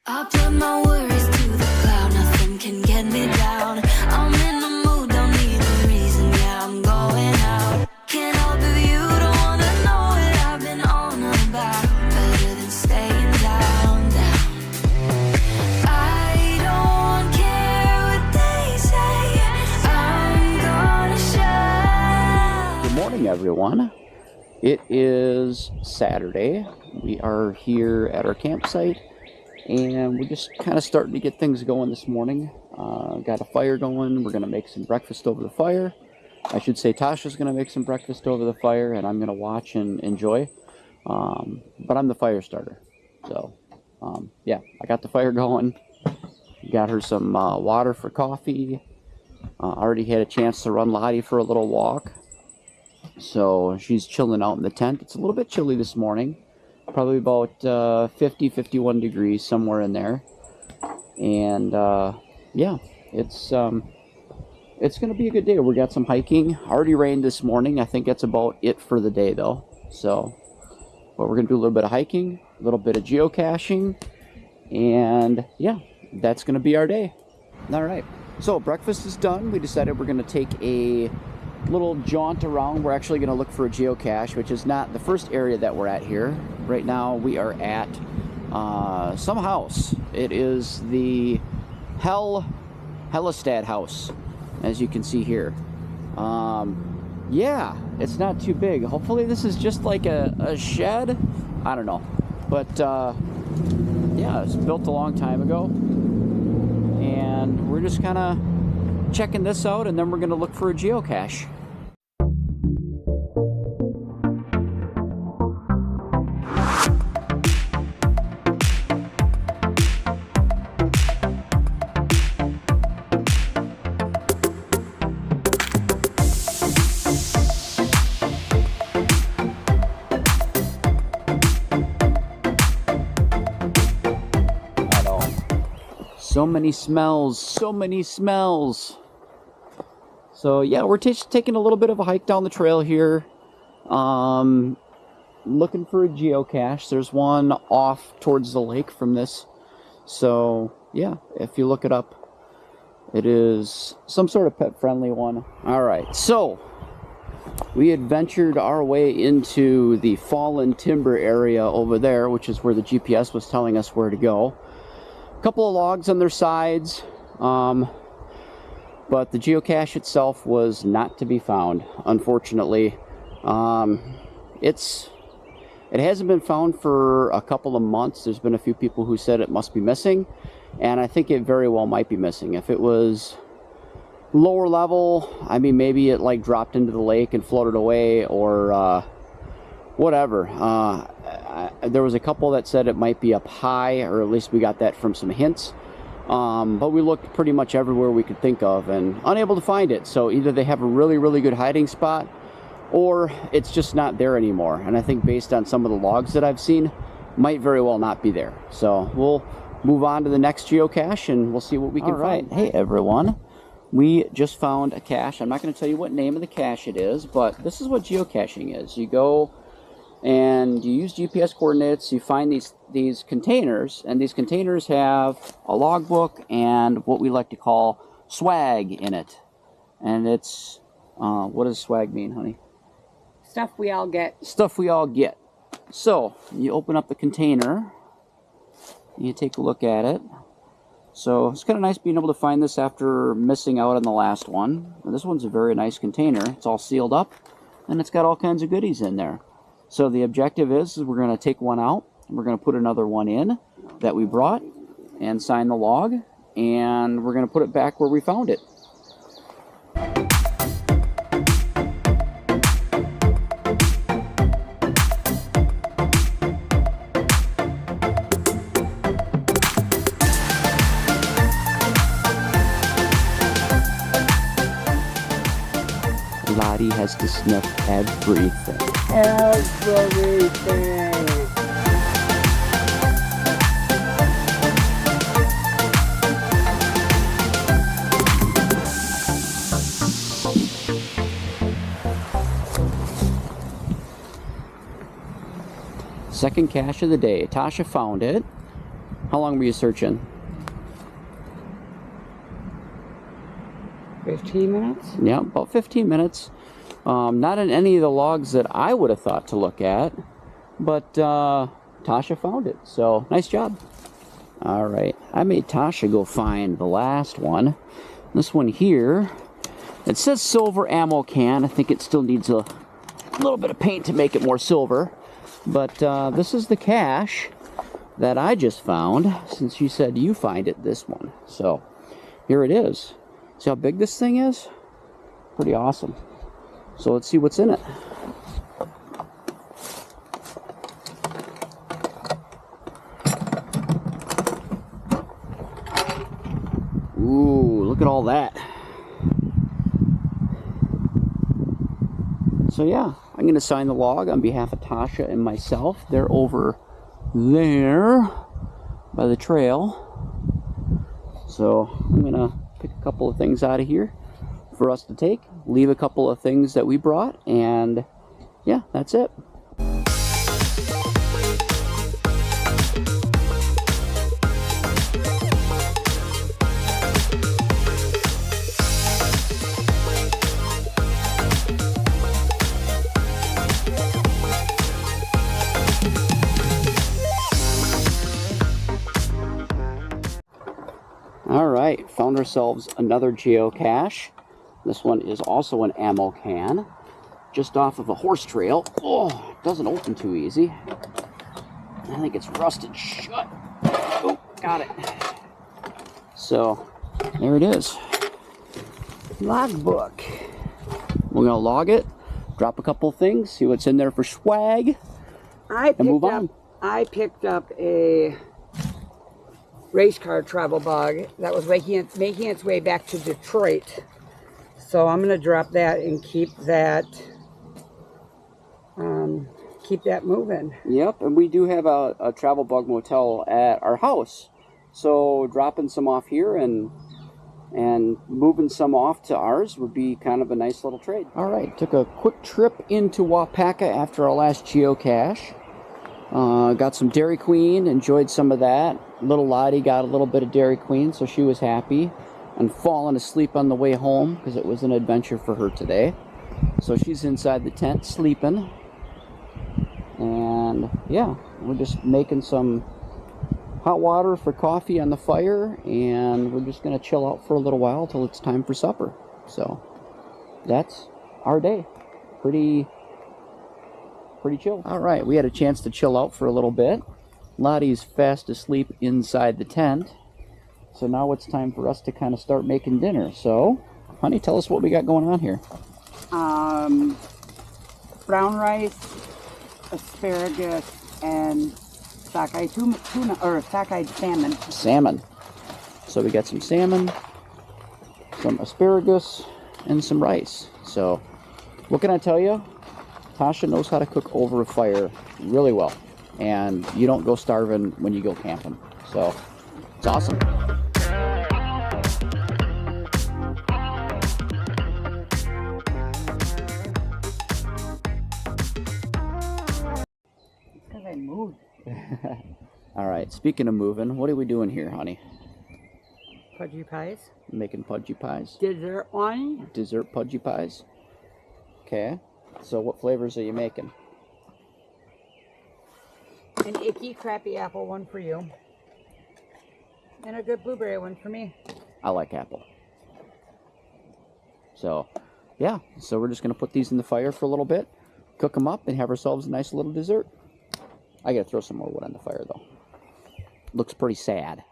I put my worries to the cloud, nothing can get me down. I'm in the mood, don't need a reason, yeah, I'm going out. Can't help if you don't wanna know what I've been on about. Better than staying down, down. I don't care what they say, I'm gonna show. Good morning, everyone. It is Saturday. We are here at our campsite, and we're just kind of starting to get things going this morning. Got a fire going. We're going to make some breakfast over the fire. I should say Tasha's going to make some breakfast over the fire, and I'm going to watch and enjoy. But I'm the fire starter. So, yeah, I got the fire going. Got her some water for coffee. Already had a chance to run Lottie for a little walk. So she's chilling out in the tent. It's a little bit chilly this morning. Probably about 50, 51 degrees, somewhere in there. And yeah, it's going to be a good day. We got some hiking. Already rained this morning. I think that's about it for the day, though. So, but we're going to do a little bit of hiking, a little bit of geocaching, and yeah, that's going to be our day. All right. So breakfast is done. We decided we're going to take a little jaunt around. We're actually going to look for a geocache, which is not the first area that we're at here. Right now we are at some house. It is the Hellestad house, as you can see here. Yeah, it's not too big. Hopefully this is just like a shed. I don't know, but yeah, it's built a long time ago, and we're just kind of checking this out, and then we're going to look for a geocache. I know. So many smells, so many smells. So yeah, we're taking a little bit of a hike down the trail here, looking for a geocache. There's one off towards the lake from this. So yeah, if you look it up, it is some sort of pet-friendly one. All right, so we had ventured our way into the fallen timber area over there, which is where the GPS was telling us where to go. A couple of logs on their sides. But the geocache itself was not to be found, unfortunately. It hasn't been found for a couple of months. There's been a few people who said it must be missing, and I think it very well might be missing. If it was lower level, I mean, maybe it like dropped into the lake and floated away, or whatever. There was a couple that said it might be up high, or at least we got that from some hints. But we looked pretty much everywhere we could think of and unable to find it. So either they have a really, really good hiding spot, or it's just not there anymore. And I think based on some of the logs that I've seen, might very well not be there. So we'll move on to the next geocache and we'll see what we can find. Hey everyone, we just found a cache. I'm not going to tell you what name of the cache it is, but this is what geocaching is. You go and you use GPS coordinates, you find these containers, and these containers have a logbook and what we like to call swag in it. And it's, what does swag mean, honey? Stuff we all get. Stuff we all get. So, you open up the container, and you take a look at it. So, it's kind of nice being able to find this after missing out on the last one. And this one's a very nice container. It's all sealed up, and it's got all kinds of goodies in there. So the objective is we're going to take one out, and we're going to put another one in that we brought and sign the log, and we're going to put it back where we found it. Lottie has to sniff everything. Everything! Second cache of the day. Tasha found it. How long were you searching? 15 minutes? Yeah, about 15 minutes. Not in any of the logs that I would have thought to look at, but Tasha found it, so nice job. All right, I made Tasha go find the last one. This one here, it says silver ammo can. I think it still needs a little bit of paint to make it more silver, but this is the cache that I just found, since you said you find it, this one. So here it is. See how big this thing is? Pretty awesome. So let's see what's in it. Ooh, look at all that. So yeah, I'm going to sign the log on behalf of Tasha and myself. They're over there by the trail. So I'm going to pick a couple of things out of here for us to take, leave a couple of things that we brought, and yeah, that's it. All right, found ourselves another geocache. This one is also an ammo can, just off of a horse trail. Oh, it doesn't open too easy. I think it's rusted shut. Oh, got it. So, there it is. Logbook. We're gonna log it, drop a couple things, see what's in there for swag, and move on. I picked up a race car travel bug that was making its way back to Detroit. So I'm going to drop that and keep that moving. Yep, and we do have a travel bug motel at our house. So dropping some off here and moving some off to ours would be kind of a nice little trade. All right, took a quick trip into Wapaka after our last geocache. Got some Dairy Queen, enjoyed some of that. Little Lottie got a little bit of Dairy Queen, so she was happy. And falling asleep on the way home because it was an adventure for her today. So she's inside the tent sleeping. And yeah, we're just making some hot water for coffee on the fire, and we're just going to chill out for a little while till it's time for supper. So that's our day. Pretty chill. All right, we had a chance to chill out for a little bit. Lottie's fast asleep inside the tent. So now it's time for us to kind of start making dinner. So, honey, tell us what we got going on here. Brown rice, asparagus, and sockeye tuna, or sockeye salmon. Salmon. So we got some salmon, some asparagus, and some rice. So, what can I tell you? Tasha knows how to cook over a fire really well. And you don't go starving when you go camping. So, it's awesome. Because I moved. All right, speaking of moving, what are we doing here, honey? Pudgy pies. Making pudgy pies. Dessert one. Dessert pudgy pies. Okay. So what flavors are you making? An icky, crappy apple one for you. And a good blueberry one for me. I like apple. So, yeah. So we're just going to put these in the fire for a little bit, cook them up, and have ourselves a nice little dessert. I got to throw some more wood on the fire, though. Looks pretty sad.